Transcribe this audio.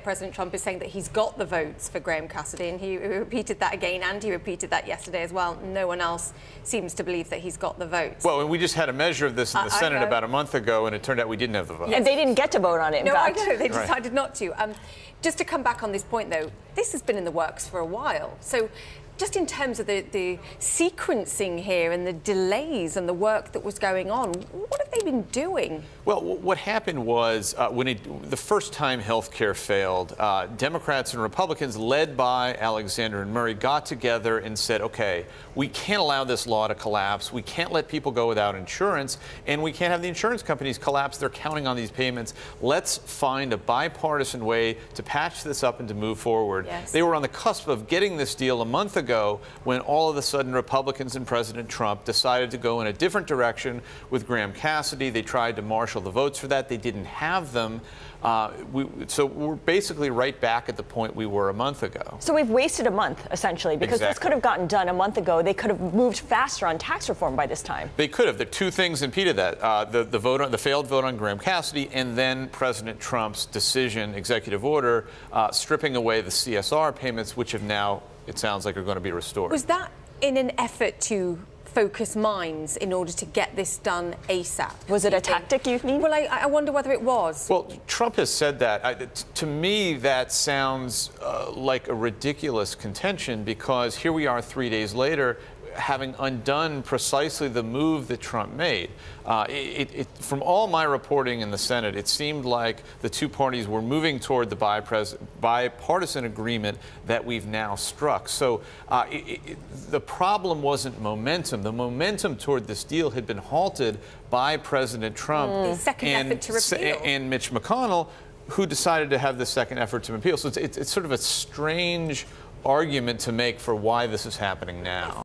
President Trump is saying that he's got the votes for Graham Cassidy, and he repeated that again, and he repeated that yesterday as well. No one else seems to believe that he's got the votes. Well, and we just had a measure of this in the Senate about a month ago, and it turned out we didn't have the votes. And they didn't get to vote on it, in fact. I know, they decided not to. Just to come back on this point, though, this has been in the works for a while. So just in terms of the sequencing here and the delays and the work that was going on, what have they been doing? Well, what happened was when the first time health care failed, Democrats and Republicans, led by Alexander and Murray, got together and said, okay, we can't allow this law to collapse. We can't let people go without insurance, and we can't have the insurance companies collapse. They're counting on these payments. Let's find a bipartisan way to patch this up and to move forward. Yes. They were on the cusp of getting this deal a month ago when all of a sudden Republicans and President Trump decided to go in a different direction with Graham Cassidy. They tried to marshal the votes for that. They didn't have them. So we're basically right back at the point we were a month ago. So we've wasted a month, essentially, because this could have gotten done a month ago. They could have moved faster on tax reform by this time. They could have. There are two things impeded that. The failed vote on Graham Cassidy, and then President Trump's decision, executive order, stripping away the CSR payments, which have now, it sounds like, are going to be restored. Was that in an effort to focus minds in order to get this done ASAP? Was it a tactic, you mean? Well, I wonder whether it was. Well, Trump has said that. To me, that sounds like a ridiculous contention, because here we are 3 days later, having undone precisely the move that Trump made. From all my reporting in the Senate, it seemed like the two parties were moving toward the bipartisan agreement that we've now struck. So the problem wasn't momentum. The momentum toward this deal had been halted by President Trump and Mitch McConnell, who decided to have the second effort to repeal. So it's sort of a strange argument to make for why this is happening now.